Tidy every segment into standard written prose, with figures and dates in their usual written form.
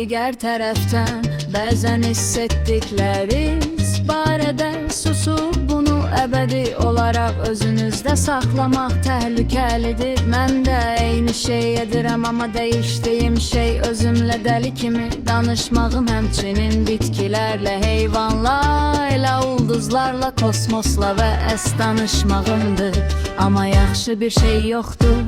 diğer tərəfdən bəzən hiss etdikləriniz barədə susub bunu əbədi olaraq özünüzdə saxlamaq təhlükəlidir. Mən də eyni şey edirəm, amma dəyişdiyim şey özümlə dəli kimi danışmağım, həmçinin bitkilərlə, heyvanlarla, ulduzlarla, kosmosla və danışmağımdır. Amma yaxşı bir şey yoxdur.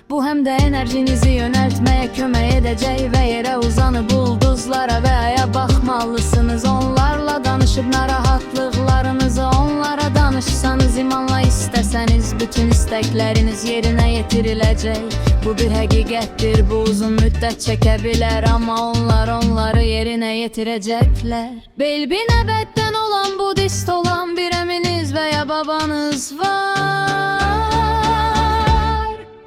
Bu həm də enerjinizi yönəltməyə kömək edəcək və yerə uzanıb ulduzlara və aya baxmalısınız. Onlarla danışıb narahatlıqlarınızı onlara danışsanız, imanla istəsəniz bütün istəkləriniz yerinə yetiriləcək. Bu bir həqiqətdir, bu uzun müddət çəkə bilər, amma onlar onları yerinə yetirəcəklər. Belbin əbəddən olan, budist olan bir əminiz və ya babanız var.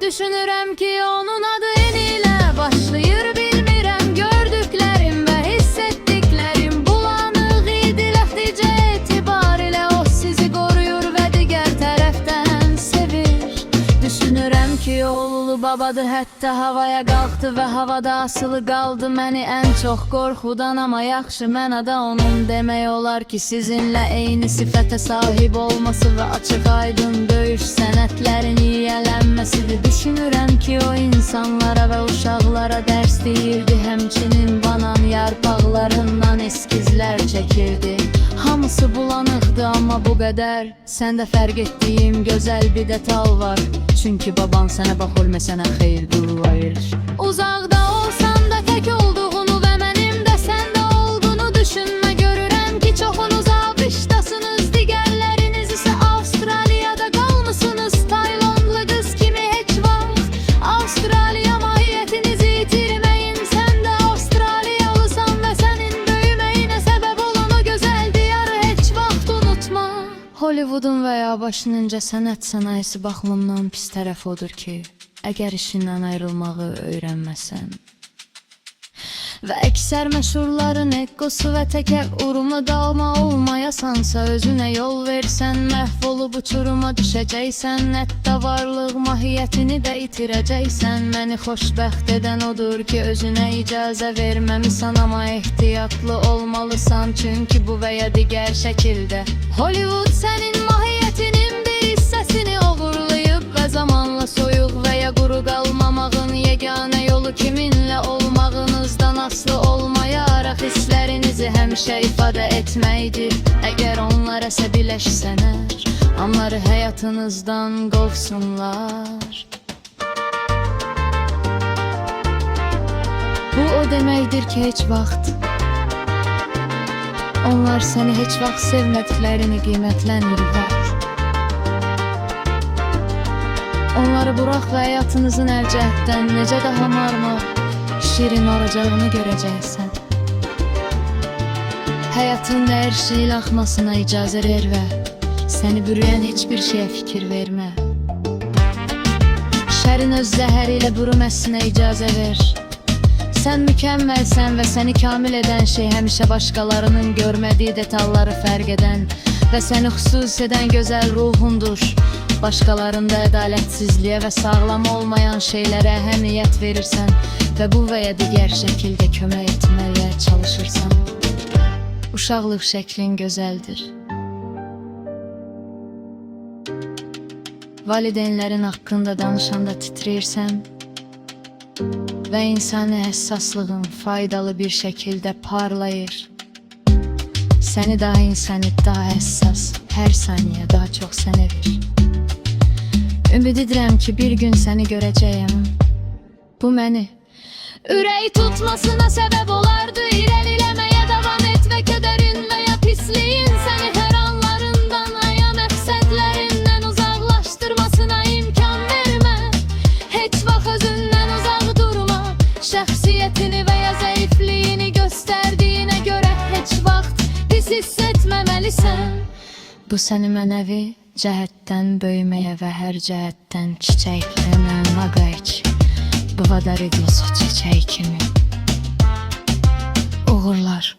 Düşünürəm ki onun adı en ilə başlayır, bilmirəm. Gördüklərim və hiss etdiklərim bulanıq idi. Ləxticə etibarilə o sizi qoruyur və digər tərəfdən sevir. Düşünürəm ki o ulu babadır, hətta havaya qalxdı və havada asılı qaldı məni ən çox qorxudan. Amma yaxşı mənada onun demək olar ki sizinlə eyni sifətə sahib olması və açıq aydın döyüş sənətlərin yiyələnməsidir. Düşünürəm ki o insanlara və uşaqlara dərs deyirdi, həmçinin banan yarpaqlarından eskizlər çəkirdi. Hamısı bulanıqdı, amma bu qədər. Səndə fərq etdiyim gözəl bir detal var. Çünki baban sənə bax olmasana xeyir dua verir. Uzaqda olsan da tək olduğunu və mənim də səndə olduğunu düşünmə. Görürəm ki çoxunuz abişdasınız, digərləriniz isə Avstraliyada qalmısınız. Taylandlı qız kimi heç vaxt Avstraliya mahiyyətinizi itirməyin. Sən də Avstraliyalısan və sənin böyüməyinə səbəb olan o gözəl diyarı heç vaxt unutma. Hollywoodun və ya başının sənət sənayesi baxımından pis tərəf odur ki, əgər işindən ayrılmağı öyrənməsən və əksər məşhurların eqosu və təkər urumu dalma olmayasansa, özünə yol versən məhv olub uçuruma düşəcəksən. Hətta varlıq mahiyyətini də itirəcəksən. Məni xoşbəxt edən odur ki özünə icazə verməmisən, amma ehtiyatlı olmalısan, çünki bu və ya digər şəkildə Hollywood sənin mahiyyətinin bir hissəsini oğurlayıb və zamanla soyuq və ya quru qalmamağın yeganə yolu kiminlə olmağınızdan asılı olmayaraq hisslərinizi həmişə ifadə etməkdir. Əgər onlar əsəbiləşsələr, onları həyatınızdan qovsunlar. Bu o deməkdir ki heç vaxt onlar səni heç vaxt sevmədiklərini qiymətləndirirlər. Onları burax və həyatınızın hər cəhətdən necə daha marmar, şirin olacağını görəcəksən. Həyatın hər şeylə axmasına icazə ver və səni bürüyən heç bir şeyə fikir vermə. Şərin öz zəhəri ilə bürüməsinə icazə ver. Sən mükəmməlsən və səni kamil edən şey həmişə başqalarının görmədiyi detalları fərq edən və səni xüsus edən gözəl ruhundur. Başqalarında ədalətsizliyə və sağlam olmayan şeylərə əhəmiyyət verirsən və bu və ya digər şəkildə kömək etməyə çalışırsan. Uşaqlıq şəklin gözəldir. Valideynlərin haqqında danışanda titrəyirsən və insani həssaslığın faydalı bir şəkildə parlayır. Səni daha insani, daha həssas, hər saniyə daha çox sənə verir. Ümid edirəm ki bir gün səni görəcəyəm. Bu məni ürək tutmasına səbəb olardı. İrəliləməyə davam et və kədərin və ya pisliyin səni hər anlarından və ya məqsədlərindən uzaqlaşdırmasına imkan vermə. Heç vaxt özündən uzaq durma. Şəxsiyyətini və ya zəifliyini göstərdiyinə görə heç vaxt pis hiss etməməlisən. Bu səni mənəvi cəhətdən böyüməyə və hər cəhətdən çiçəklənən ağac, bu vadarıqlı su çiçəyi kimi uğurlar.